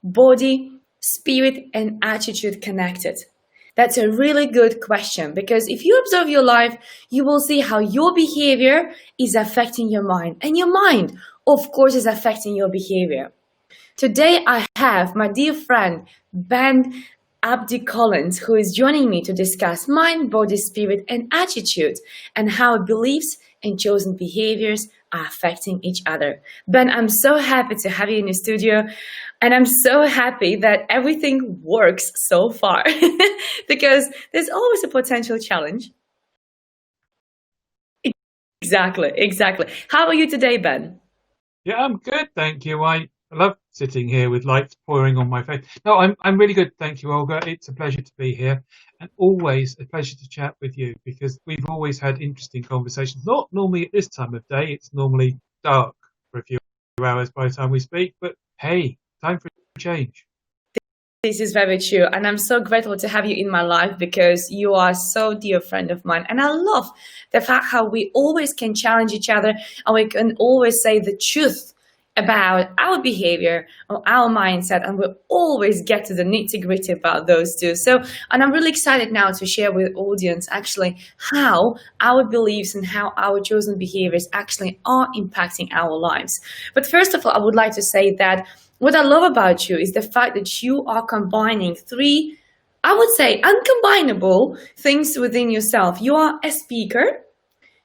body, spirit, and attitude connected? That's a really good question, because if you observe your life, you will see how your behavior is affecting your mind, and your mind, of course, is affecting your behavior. Today, I have my dear friend, Benn Abdy-Collins, who is joining me to discuss mind, body, spirit, and attitude, and how beliefs and chosen behaviors are affecting each other. Ben, I'm so happy to have you in the studio, and I'm so happy that everything works so far because there's always a potential challenge. Exactly, exactly. How are you today, Ben? Yeah, I'm good, thank you. I love sitting here with lights pouring on my face. No, I'm really good, thank you, Olga. It's a pleasure to be here, and always a pleasure to chat with you because we've always had interesting conversations. Not normally at this time of day; it's normally dark for a few hours by the time we speak. But hey, time for a change. This is very true, and I'm so grateful to have you in my life because you are so dear friend of mine. And I love the fact how we always can challenge each other, and we can always say the truth about our behavior or our mindset, and we'll always get to the nitty-gritty about those two. So, and I'm really excited now to share with the audience actually how our beliefs and how our chosen behaviors actually are impacting our lives. But first of all, I would like to say that what I love about you is the fact that you are combining three, I would say, uncombinable things within yourself. You are a speaker,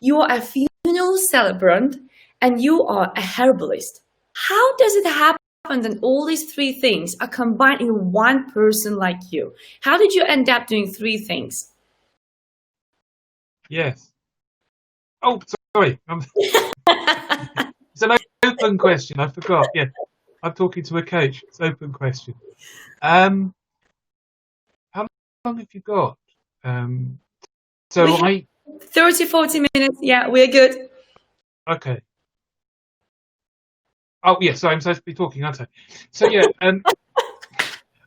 you are a funeral celebrant, and you are a herbalist. How does it happen that all these three things are combined in one person like you? How did you end up doing three things? Yes. Oh, sorry. It's an open question. I forgot. Yeah, I'm talking to a coach. It's an open question. How long have you got? Um, so We have I 30, 40 minutes. Yeah, we're good. okay. Oh, yeah, sorry, I'm supposed to be talking, aren't I? So yeah, I,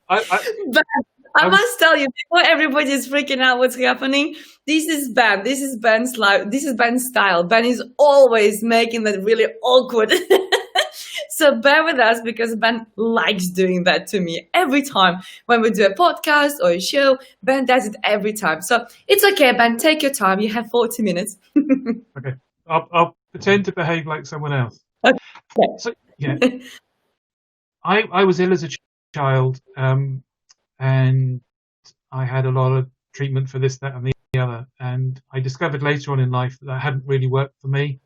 I, But I I was, must tell you, before everybody is freaking out what's happening, this is Ben. This is Ben's life. This is Ben's style. Ben is always making that really awkward. So bear with us because Ben likes doing that to me every time when we do a podcast or a show. Ben does it every time. So it's okay, Ben. Take your time. You have 40 minutes. okay. I'll pretend to behave like someone else. So yeah, Okay. I was ill as a child, and I had a lot of treatment for this, that, and the other. And I discovered later on in life that hadn't really worked for me,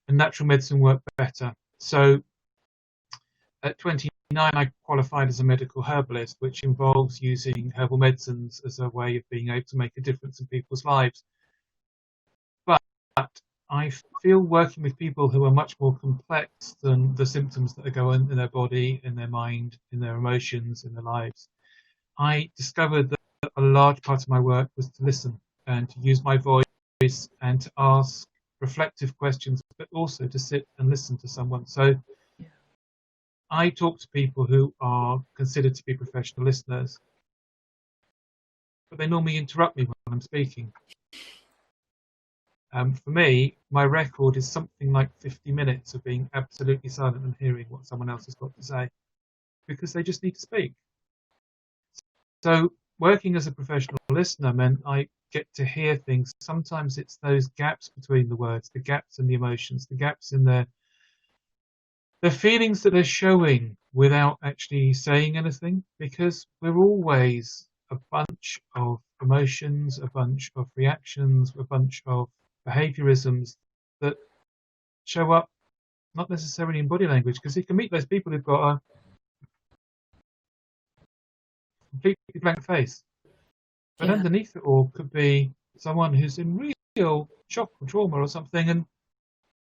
and natural medicine worked better. So at 29, I qualified as a medical herbalist, which involves using herbal medicines as a way of being able to make a difference in people's lives. But I feel working with people who are much more complex than the symptoms that go on in their body, in their mind, in their emotions, in their lives. I discovered that a large part of my work was to listen and to use my voice and to ask reflective questions, but also to sit and listen to someone. So I talk to people who are considered to be professional listeners, but they normally interrupt me when I'm speaking. For me, my record is something like 50 minutes of being absolutely silent and hearing what someone else has got to say because they just need to speak. So working as a professional listener meant I get to hear things. Sometimes it's those gaps between the words, the gaps in the emotions, the gaps in the feelings that they're showing without actually saying anything, because we're always a bunch of emotions, a bunch of reactions, a bunch of behaviorisms that show up not necessarily in body language, because you can meet those people who've got a completely blank face, but Yeah. underneath it all could be someone who's in real shock or trauma or something, and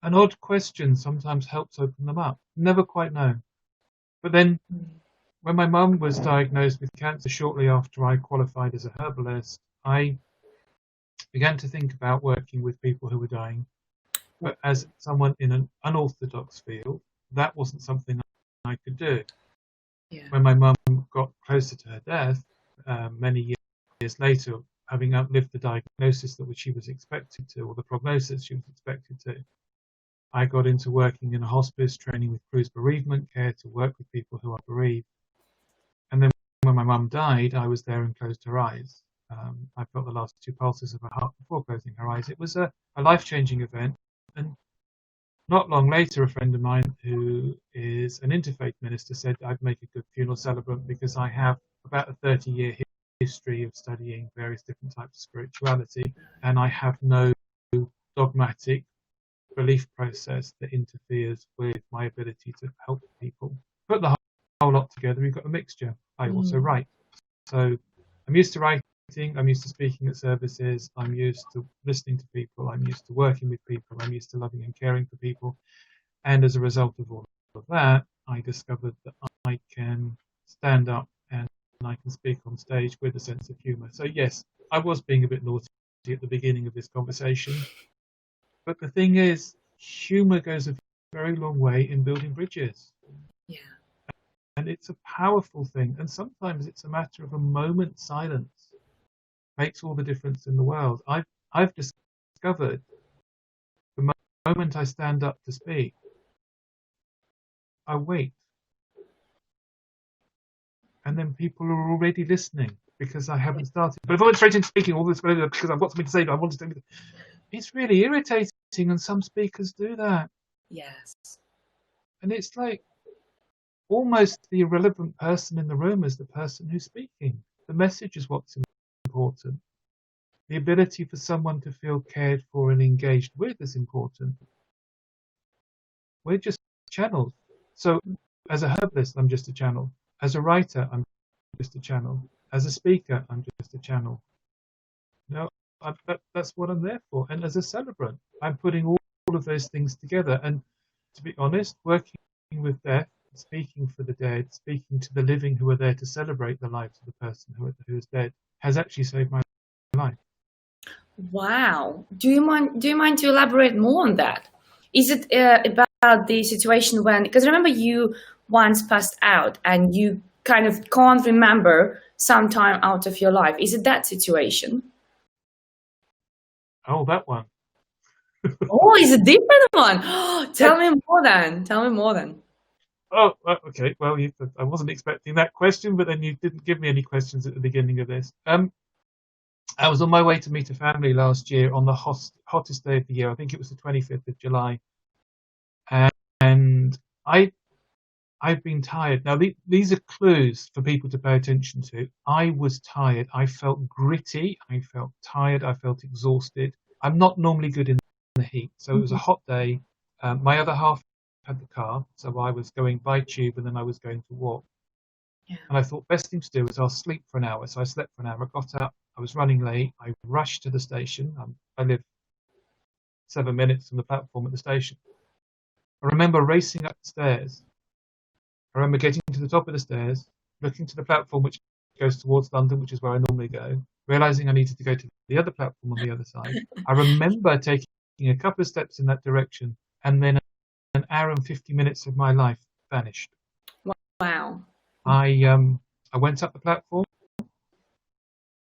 an odd question sometimes helps open them up. Never quite know. But then when my mum was diagnosed with cancer shortly after I qualified as a herbalist, I began to think about working with people who were dying. But as someone in an unorthodox field, that wasn't something I could do. Yeah. When my mum got closer to her death, many years later, having outlived the diagnosis that she was expected to, or the prognosis she was expected to, I got into working in a hospice, training with Cruz bereavement care to work with people who are bereaved. when my mum died, I was there and closed her eyes. I felt the last two pulses of her heart before closing her eyes. It was a life-changing event. And not long later, a friend of mine who is an interfaith minister said I'd make a good funeral celebrant because I have about a 30-year history of studying various different types of spirituality, and I have no dogmatic belief process that interferes with my ability to help people. Put the whole lot together, we've got a mixture. I also write. So I'm used to writing, I'm used to speaking at services, I'm used to listening to people, I'm used to working with people, I'm used to loving and caring for people. And as a result of all of that, I discovered that I can stand up and I can speak on stage with a sense of humour. So yes, I was being a bit naughty at the beginning of this conversation. But the thing is, humour goes a very long way in building bridges. Yeah. And it's a powerful thing. And sometimes it's a matter of a moment's silence. Makes all the difference in the world. I've discovered the moment I stand up to speak, I wait. And then people are already listening because I haven't started. But if I went straight into speaking all this because I've got something to say, I want to say, it's really irritating, and some speakers do that. Yes. And it's like almost the irrelevant person in the room is the person who's speaking. The message is what's important. The ability for someone to feel cared for and engaged with is important. We're just channels. So as a herbalist, I'm just a channel. As a writer, I'm just a channel. As a speaker, I'm just a channel. That's what I'm there for. And as a celebrant, I'm putting all of those things together. And to be honest, working with death, speaking for the dead, speaking to the living who are there to celebrate the lives of the person who is dead, has actually saved my life. Wow. Do you mind to elaborate more on that? Is it about the situation when, because I remember you once passed out and you kind of can't remember some time out of your life. Is it that situation? Oh, that one. Oh, it's a different one. Tell me more then. Oh, okay. Well, I wasn't expecting that question, but then you didn't give me any questions at the beginning of this. I was on my way to meet a family last year on the hottest day of the year. I think it was the 25th of July. And I've been tired. Now, these are clues for people to pay attention to. I was tired. I felt gritty. I felt tired. I felt exhausted. I'm not normally good in the heat. So it was a hot day. My other half had the car. So I was going by tube and then I was going to walk. Yeah. And I thought best thing to do was I'll sleep for an hour. So I slept for an hour. I got up. I was running late. I rushed to the station. I live 7 minutes from the platform at the station. I remember racing up the stairs. I remember getting to the top of the stairs, looking to the platform which goes towards London, which is where I normally go, realizing I needed to go to the other platform on the other side. I remember taking a couple of steps in that direction, and then an hour and 50 minutes of my life vanished. Wow. I went up the platform.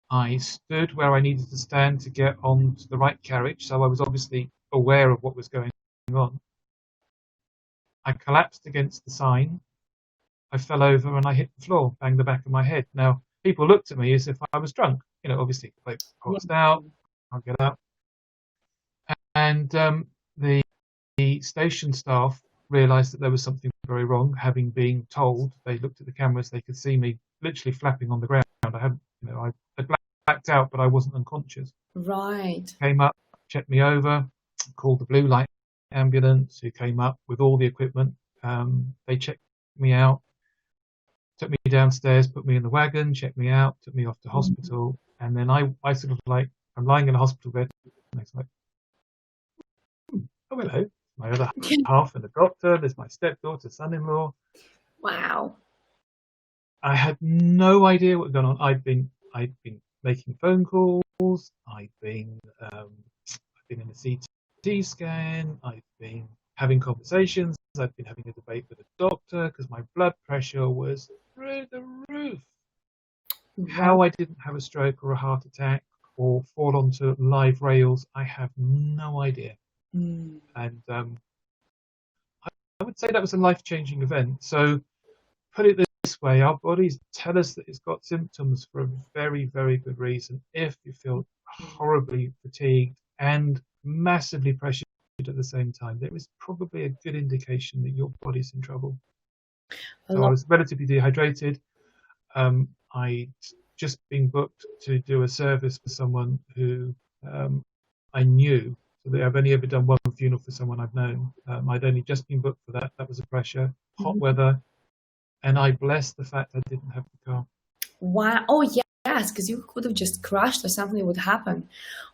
I stood where I needed to stand to get onto the right carriage, so I was obviously aware of what was going on. I collapsed against the sign. I fell over and I hit the floor, banged the back of my head. Now, people looked at me as if I was drunk. You know, obviously, like, passed out, I'll get out. And the station staff realised that there was something very wrong. Having been told, they looked at the cameras, they could see me literally flapping on the ground. I had blacked out, but I wasn't unconscious. Right. Came up, checked me over, called the blue light ambulance, who came up with all the equipment. They checked me out, took me downstairs, put me in the wagon, checked me out, took me off to hospital, and then I sort of like, I'm lying in a hospital bed, and it's like, oh, hello, my other half and the doctor, there's my stepdaughter, son-in-law. Wow. I had no idea what was going on. I'd been making phone calls, I'd been in a CT scan, I've been having conversations, I've been having a debate with a doctor because my blood pressure was through the roof. Right. How I didn't have a stroke or a heart attack or fall onto live rails, I have no idea. And I would say that was a life-changing event. So put it way, our bodies tell us that it's got symptoms for a very, very good reason. If you feel horribly fatigued and massively pressured at the same time, there is probably a good indication that your body's in trouble. So I was relatively dehydrated. I'd just been booked to do a service for someone who I knew. So I've only ever done one funeral for someone I've known. I'd only just been booked for that. That was a pressure, hot weather, and I blessed the fact I didn't have the car. Wow. Oh, yes, because you could have just crashed or something would happen.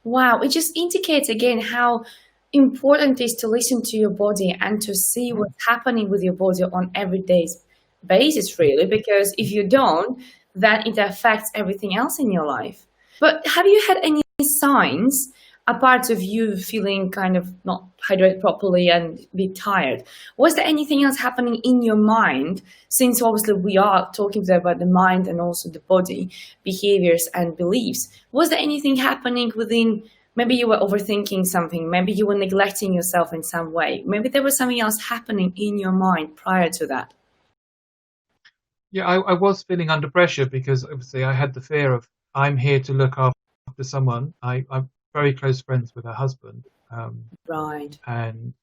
Wow. It just indicates again how important it is to listen to your body and to see what's happening with your body on everyday basis, really, because if you don't, then it affects everything else in your life. But have you had any signs, apart of you feeling kind of not hydrated properly and a bit tired? Was there anything else happening in your mind, since obviously we are talking today about the mind and also the body, behaviors and beliefs? Was there anything happening within, maybe you were overthinking something, maybe you were neglecting yourself in some way, maybe there was something else happening in your mind prior to that? Yeah, I was feeling under pressure because obviously I had the fear of, I'm here to look after someone. I'm very close friends with her husband. Right. And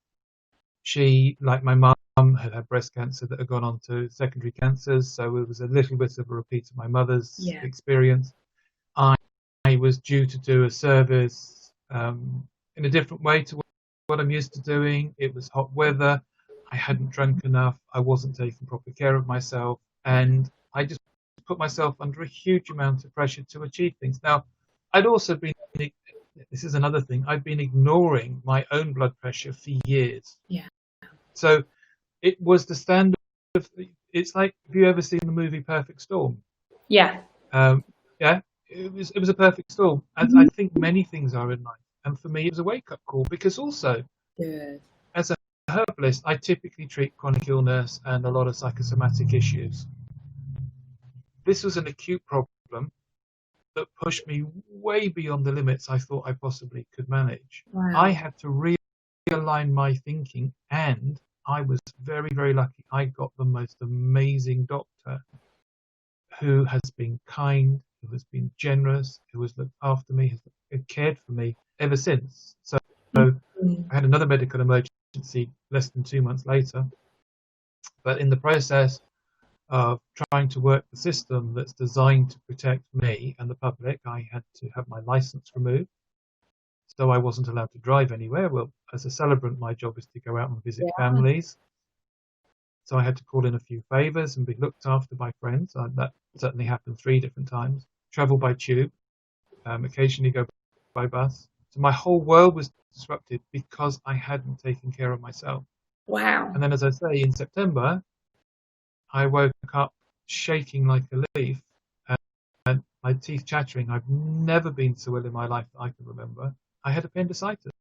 she, like my mum, had breast cancer that had gone on to secondary cancers. So it was a little bit of a repeat of my mother's experience. I was due to do a service in a different way to what I'm used to doing. It was hot weather. I hadn't drunk enough. I wasn't taking proper care of myself. And I just put myself under a huge amount of pressure to achieve things. Now, I'd also been, this is another thing, I'd been ignoring my own blood pressure for years. Yeah. So it was the standard of, it's like, have you ever seen the movie Perfect Storm? Yeah. Yeah, it was a perfect storm. As I think many things are in life. And for me, it was a wake-up call, because also, as a herbalist, I typically treat chronic illness and a lot of psychosomatic issues. This was an acute problem that pushed me way beyond the limits I thought I possibly could manage. Wow. I had to realign my thinking, and I was very, very lucky. I got the most amazing doctor who has been kind, who has been generous, who has looked after me, has cared for me ever since. So I had another medical emergency less than 2 months later. But in the process of trying to work the system that's designed to protect me and the public, I had to have my license removed. So I wasn't allowed to drive anywhere. Well, as a celebrant, my job is to go out and visit families. So I had to call in a few favours and be looked after by friends. That certainly happened 3 different times. Travel by tube, occasionally go by bus. So my whole world was disrupted because I hadn't taken care of myself. Wow. And then, as I say, in September, I woke up shaking like a leaf and my teeth chattering. I've never been so ill in my life that I can remember. I had appendicitis.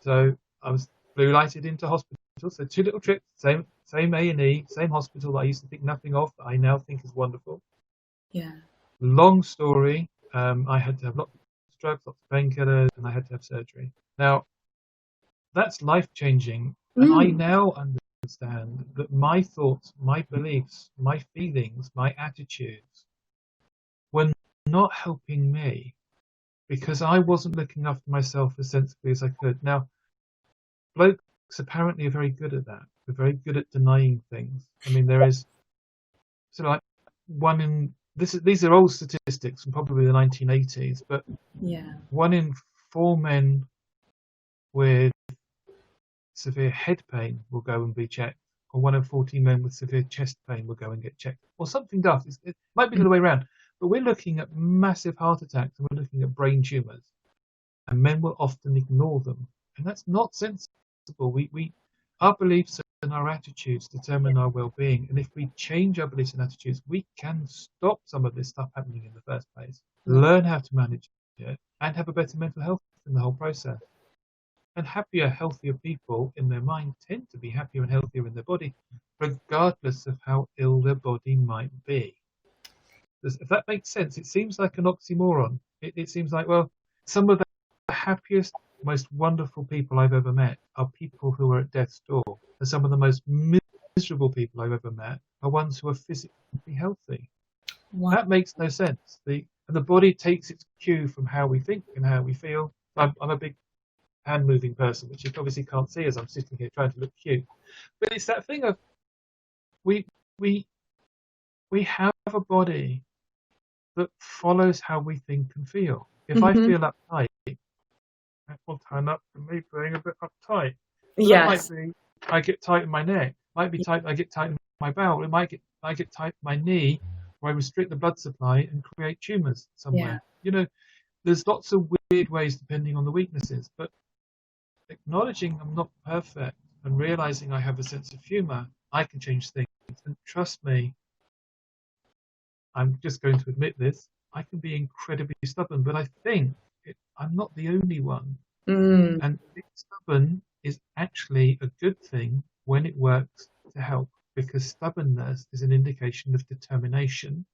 So I was blue lighted into hospital. So 2 little trips, same A&E, same hospital that I used to think nothing of, that I now think is wonderful. Yeah. Long Story. I had to have lots of drugs, lots of painkillers, and I had to have surgery. Now, that's life-changing. And I now understand that my thoughts, my beliefs, my feelings, my attitudes were not helping me because I wasn't looking after myself as sensibly as I could. Now, blokes apparently are very good at that. They're very good at denying things. I mean, there is sort of like one in these are old statistics from probably the 1980s, but 1 in 4 men with severe head pain will go and be checked, or 1 in 14 men with severe chest pain will go and get checked, or something daft. It might be the other way around, but we're looking at massive heart attacks and we're looking at brain tumours, and men will often ignore them, and that's not sensible. Our beliefs and our attitudes determine our well-being, and if we change our beliefs and attitudes, we can stop some of this stuff happening in the first place, learn how to manage it, and have a better mental health in the whole process. And happier, healthier people in their mind tend to be happier and healthier in their body, regardless of how ill their body might be. If that makes sense, it seems like an oxymoron. It seems like, well, some of the happiest, most wonderful people I've ever met are people who are at death's door. And some of the most miserable people I've ever met are ones who are physically healthy. Wow. That makes no sense. The body takes its cue from how we think and how we feel. I'm a big hand-moving person, which you obviously can't see as I'm sitting here trying to look cute. But it's that thing of we have a body that follows how we think and feel. If I feel uptight, that will turn up to me being a bit uptight. So that might be I get tight in my neck. Might be tight. I get tight in my bowel. It might get I get tight in my knee, or I restrict the blood supply and create tumours somewhere. You know, there's lots of weird ways depending on the weaknesses. But acknowledging I'm not perfect and realizing I have a sense of humour, I can change things. And trust me, I'm just going to admit this. I can be incredibly stubborn, but I think I'm not the only one. And being stubborn is actually a good thing when it works to help, because stubbornness is an indication of determination.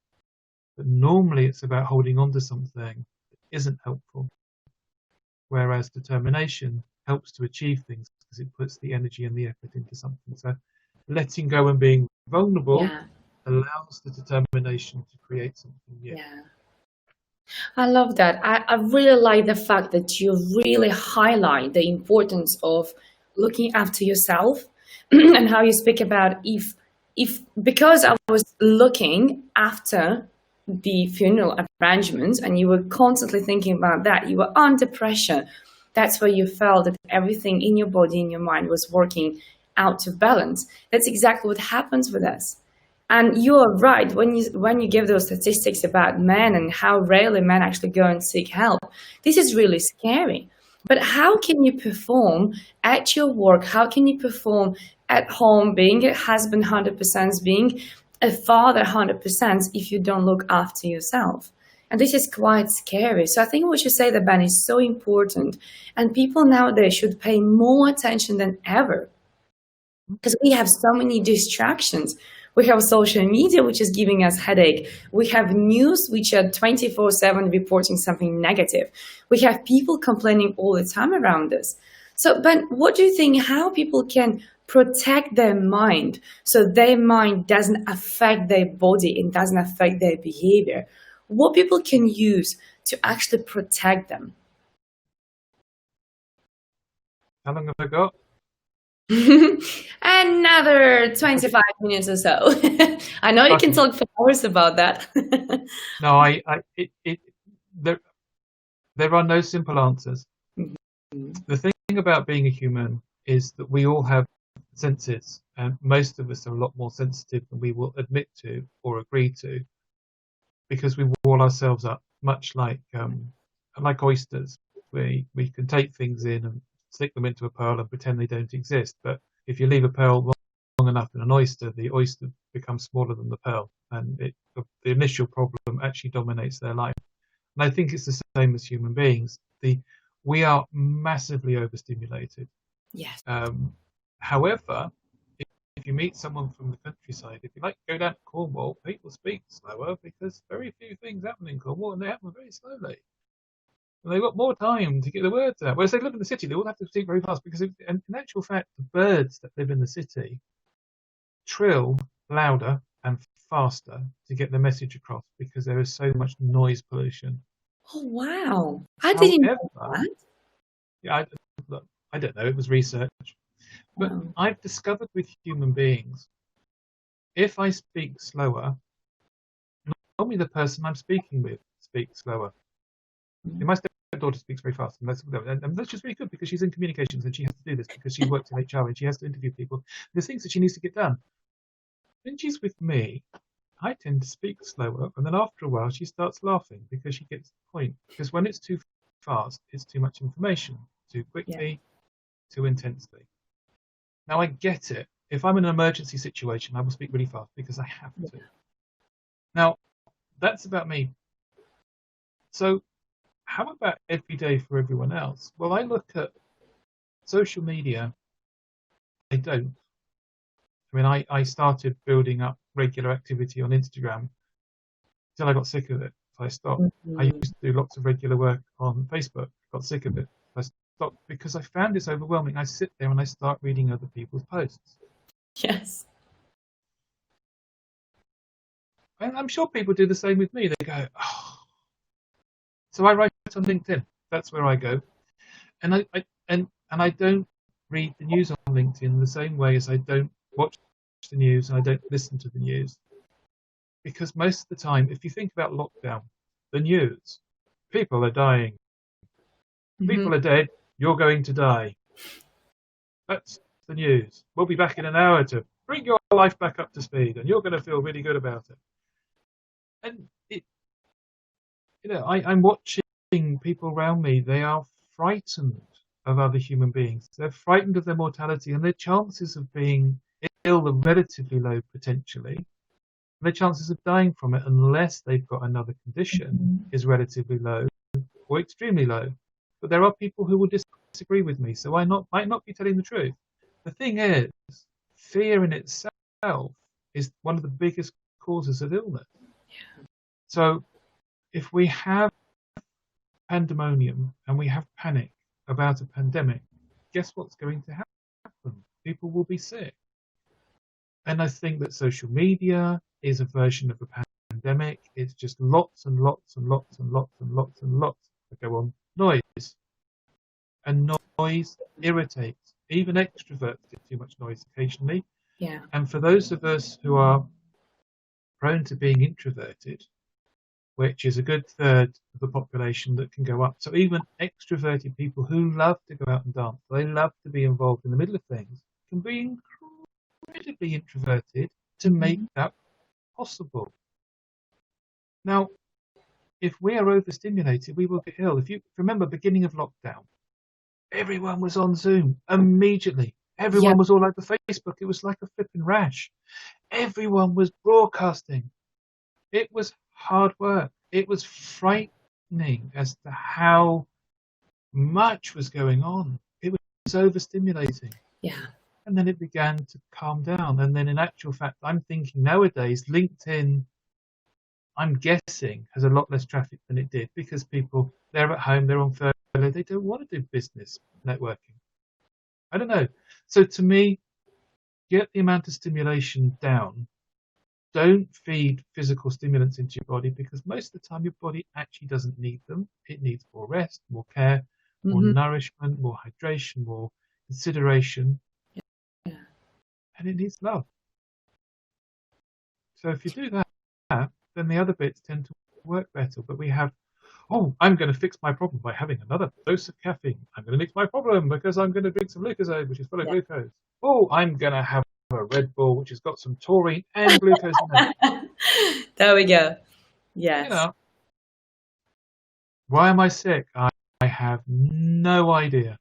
But normally it's about holding on to something that isn't helpful, whereas determination helps to achieve things because it puts the energy and the effort into something. So letting go and being vulnerable allows the determination to create something new. I love that. I really like the fact that you really highlight the importance of looking after yourself and how you speak about if because I was looking after the funeral arrangements and you were constantly thinking about that, you were under pressure. That's where you felt that everything in your body and your mind was working out of balance. That's exactly what happens with us. And you are right when you give those statistics about men and how rarely men actually go and seek help. This is really scary. But how can you perform at your work? How can you perform at home, being a husband 100%, being a father 100%, if you don't look after yourself? And this is quite scary. So I think what you say there, Ben, is so important. And people nowadays should pay more attention than ever, because we have so many distractions. We have social media, which is giving us headache. We have news, which are 24/7 reporting something negative. We have people complaining all the time around us. So, Ben, what do you think, how people can protect their mind so their mind doesn't affect their body and doesn't affect their behavior? What people can use to actually protect them? How long have I got? Another 25 minutes or so. I know you can talk for hours about that. No, there are no simple answers. The thing about being a human is that we all have senses, and most of us are a lot more sensitive than we will admit to or agree to, because we wall ourselves up, much like oysters. We can take things in and stick them into a pearl and pretend they don't exist. But if you leave a pearl long enough in an oyster, the oyster becomes smaller than the pearl, and the initial problem actually dominates their life. And I think it's the same as human beings. We are massively overstimulated. Yes. However, if you meet someone from the countryside, if you like to go down to Cornwall, people speak slower because very few things happen in Cornwall, and they happen very slowly. And they've got more time to get the words out. Whereas they live in the city, they all have to speak very fast, because in actual fact, the birds that live in the city trill louder and faster to get the message across, because there is so much noise pollution. Oh, wow. I didn't know that. Yeah, I don't know. It was research. But I've discovered with human beings, if I speak slower, not only the person I'm speaking with speaks slower. My stepdaughter speaks very fast, and that's just really good, because she's in communications and she has to do this because she works in HR and she has to interview people. There's things that she needs to get done. When she's with me, I tend to speak slower, and then after a while she starts laughing because she gets the point. Because when it's too fast, it's too much information, too quickly, too intensely. Now I get it. If I'm in an emergency situation, I will speak really fast because I have to. Now, that's about me. So how about every day for everyone else? Well, I look at social media. I don't. I mean, I started building up regular activity on Instagram until I got sick of it. So I stopped. I used to do lots of regular work on Facebook. Got sick of it. I stopped because I found it's overwhelming. I sit there and I start reading other people's posts. Yes. And I'm sure people do the same with me. They go, oh. So I write on LinkedIn. That's where I go. And I don't read the news on LinkedIn the same way as I don't watch the news and I don't listen to the news. Because most of the time, if you think about lockdown, the news, people are dying. People are dead. You're going to die. That's the news. We'll be back in an hour to bring your life back up to speed, and you're going to feel really good about it. And I'm watching people around me. They are frightened of other human beings. They're frightened of their mortality, and their chances of being ill are relatively low potentially. Their chances of dying from it, unless they've got another condition, is relatively low or extremely low. But there are people who will disagree with me, so I might not be telling the truth. The thing is, fear in itself is one of the biggest causes of illness. Yeah. So if we have pandemonium and we have panic about a pandemic, guess what's going to happen? People will be sick. And I think that social media is a version of a pandemic. It's just lots and lots and lots and lots and lots and lots that go on. Noise. And noise irritates. Even extroverts get too much noise occasionally. Yeah. And for those of us who are prone to being introverted, which is a good third of the population that can go up. So even extroverted people who love to go out and dance, they love to be involved in the middle of things, can be incredibly introverted to make that possible. Now, if we are overstimulated, we will get ill. If you remember, beginning of lockdown, everyone was on Zoom immediately. Everyone was all over Facebook. It was like a flipping rash. Everyone was broadcasting. It was hard work. It was frightening as to how much was going on. It was overstimulating. Yeah. And then it began to calm down. And then in actual fact, I'm thinking nowadays, LinkedIn, I'm guessing, has a lot less traffic than it did because people, they're at home, they're on furlough, they don't want to do business networking. I don't know. So to me, get the amount of stimulation down. Don't feed physical stimulants into your body because most of the time your body actually doesn't need them. It needs more rest, more care, more nourishment, more hydration, more consideration. Yeah. And it needs love. So if you do that, then the other bits tend to work better. But we have, I'm going to fix my problem by having another dose of caffeine. I'm going to fix my problem because I'm going to drink some Lucozade, which is full of glucose. I'm going to have a Red Bull, which has got some taurine and glucose in it. There we go. Yes. Why am I sick? I have no idea.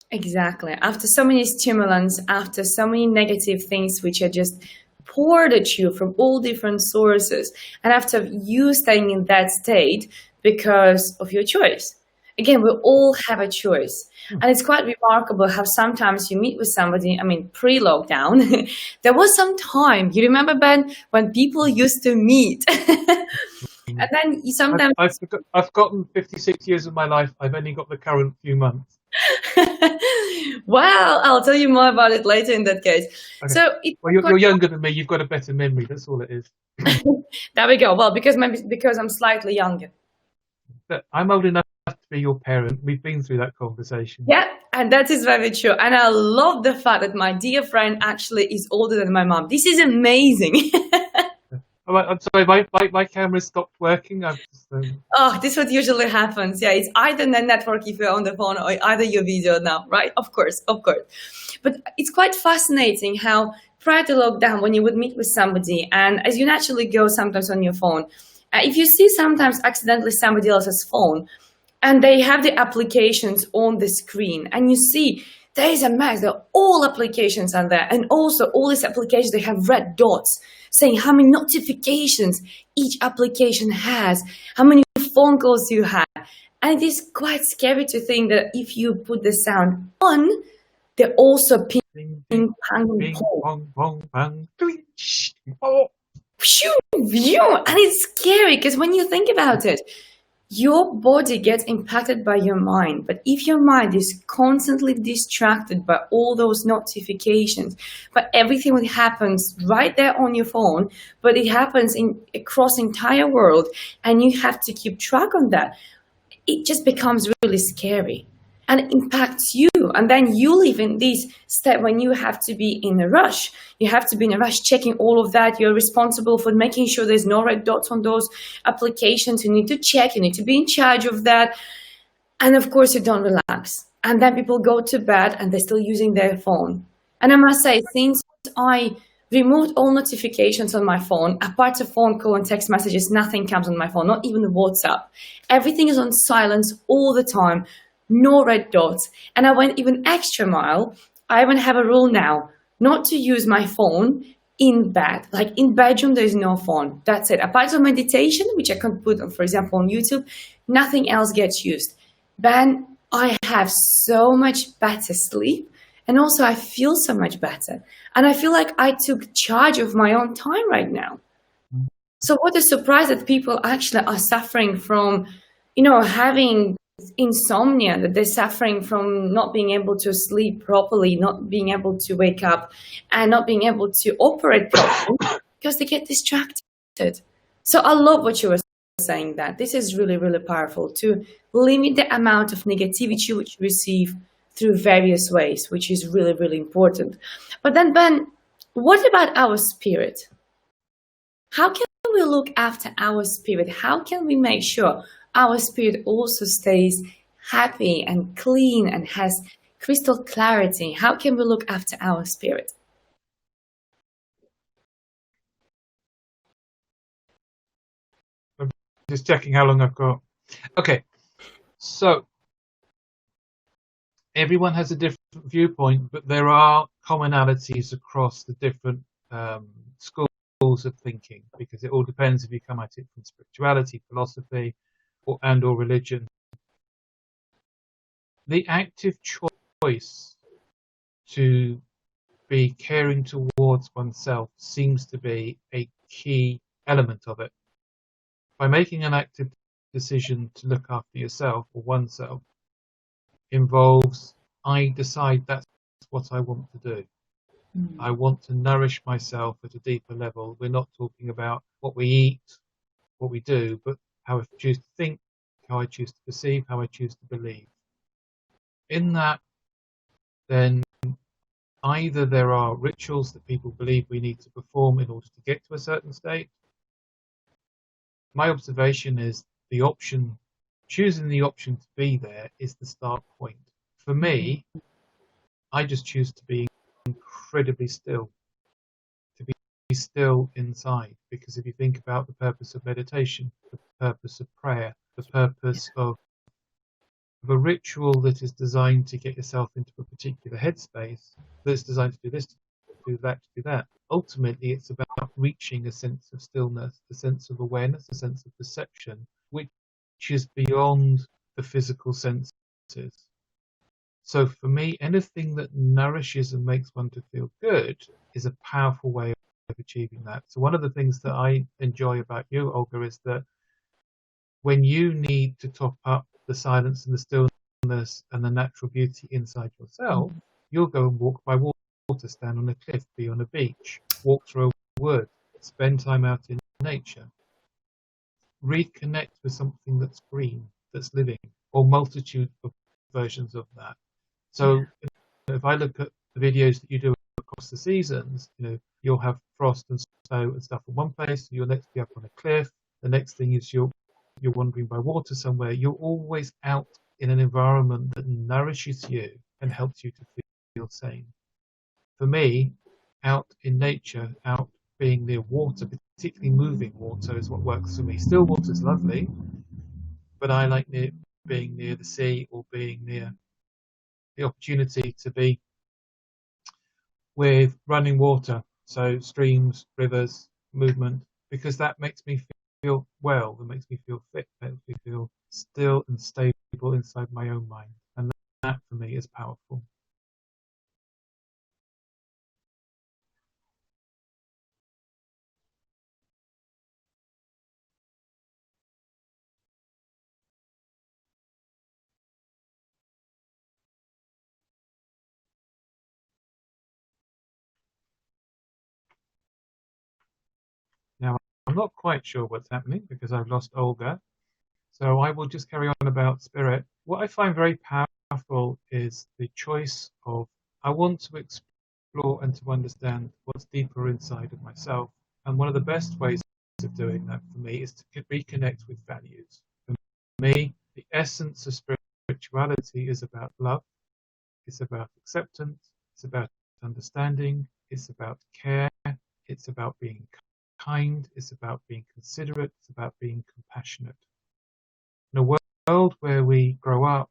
Exactly. After so many stimulants, after so many negative things which are just poured at you from all different sources, and after you staying in that state because of your choice. Again, we all have a choice. And it's quite remarkable how sometimes you meet with somebody, pre-lockdown, there was some time, you remember, Ben, when people used to meet. And then you sometimes... I've forgotten 56 years of my life. I've only got the current few months. Well, I'll tell you more about it later in that case. Okay. So you're younger than me. You've got a better memory. That's all it is. There we go. Well, because I'm slightly younger. But I'm old enough to be your parent. We've been through that conversation. Yeah, and that is very true. And I love the fact that my dear friend actually is older than my mom. This is amazing. I'm sorry, my camera stopped working. This is what usually happens. Yeah, it's either the network if you're on the phone or either your video now, right? Of course. But it's quite fascinating how prior to lockdown, when you would meet with somebody, and as you naturally go sometimes on your phone, if you see sometimes accidentally somebody else's phone, and they have the applications on the screen, and you see there is a mess, all applications are there, and also all these applications, they have red dots saying how many notifications each application has, how many phone calls you had. And it is quite scary to think that if you put the sound on, they're also ping, ping, ping, pong, pong, pong, and it's scary because when you think about it, your body gets impacted by your mind. But if your mind is constantly distracted by all those notifications, by everything that happens right there on your phone, but it happens across the entire world, and you have to keep track on that, it just becomes really scary and it impacts you. And then you live in this step when you have to be in a rush. You have to be in a rush checking all of that. You're responsible for making sure there's no red dots on those applications. You need to check, you need to be in charge of that. And of course, you don't relax. And then people go to bed and they're still using their phone. And I must say, since I removed all notifications on my phone, apart of phone call and text messages, nothing comes on my phone, not even WhatsApp. Everything is on silence all the time, no red dots. And I went even extra mile. I even have a rule now not to use my phone in bed. Like in bedroom, there's no phone. That's it. Apart from meditation, which I can put on, for example, on YouTube, nothing else gets used. Ben, I have so much better sleep. And also I feel so much better. And I feel like I took charge of my own time right now. So what a surprise that people actually are suffering from, having insomnia, that they're suffering from not being able to sleep properly, not being able to wake up, and not being able to operate properly because they get distracted. So I love what you were saying, that this is really, really powerful to limit the amount of negativity which you receive through various ways, which is really, really important. But then, Ben, what about our spirit? How can we look after our spirit? How can we make sure our spirit also stays happy and clean and has crystal clarity? How can we look after our spirit? I'm just checking how long I've got. Okay, so everyone has a different viewpoint, but there are commonalities across the different schools of thinking, because it all depends if you come at it from spirituality, philosophy, or religion. The active choice to be caring towards oneself seems to be a key element of it. By making an active decision to look after yourself or oneself involves, I decide that's what I want to do. I want to nourish myself at a deeper level. We're not talking about what we eat, what we do, but how I choose to think, how I choose to perceive, how I choose to believe. In that, then, either there are rituals that people believe we need to perform in order to get to a certain state. My observation is choosing the option to be there is the start point. For me, I just choose to be incredibly still, to be still inside. Because if you think about the purpose of meditation, the purpose of prayer, the purpose of a ritual that is designed to get yourself into a particular headspace, that's designed to do this, to do that, to do that. Ultimately, it's about reaching a sense of stillness, a sense of awareness, a sense of perception, which is beyond the physical senses. So for me, anything that nourishes and makes one to feel good is a powerful way of achieving that. So one of the things that I enjoy about you, Olga, is that when you need to top up the silence and the stillness and the natural beauty inside yourself, you'll go and walk by water, stand on a cliff, be on a beach, walk through a wood, spend time out in nature. Reconnect with something that's green, that's living, or multitude of versions of that. So if I look at the videos that you do across the seasons, you'll have frost and snow and stuff in one place, you'll next be up on a cliff, the next thing is you're wandering by water somewhere. You're always out in an environment that nourishes you and helps you to feel sane. For me, out in nature, out being near water, particularly moving water, is what works for me. Still water is lovely, but I like being near the sea or being near the opportunity to be with running water, so streams, rivers, movement, because that makes me feel well, that makes me feel fit, makes me feel still and stable inside my own mind. And that for me is powerful. Now, I'm not quite sure what's happening because I've lost Olga. So I will just carry on about spirit. What I find very powerful is the choice of I want to explore and to understand what's deeper inside of myself. And one of the best ways of doing that for me is to reconnect with values. For me, the essence of spirituality is about love, it's about acceptance, it's about understanding, it's about care, it's about being kind, it's about being considerate, it's about being compassionate. In a world where we grow up,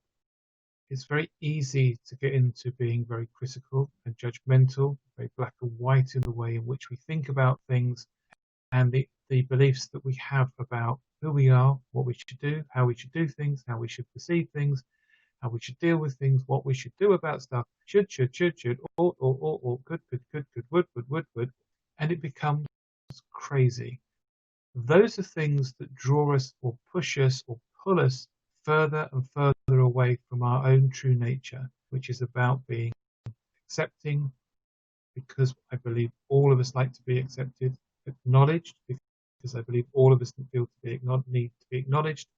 it's very easy to get into being very critical and judgmental, very black and white in the way in which we think about things and the beliefs that we have about who we are, what we should do, how we should do things, how we should perceive things, how we should deal with things, what we should do about stuff, should, ought, could, would, and it becomes crazy. Those are things that draw us or push us or pull us further and further away from our own true nature, which is about being accepting, because I believe all of us like to be accepted, acknowledged, because I believe all of us need to be acknowledged,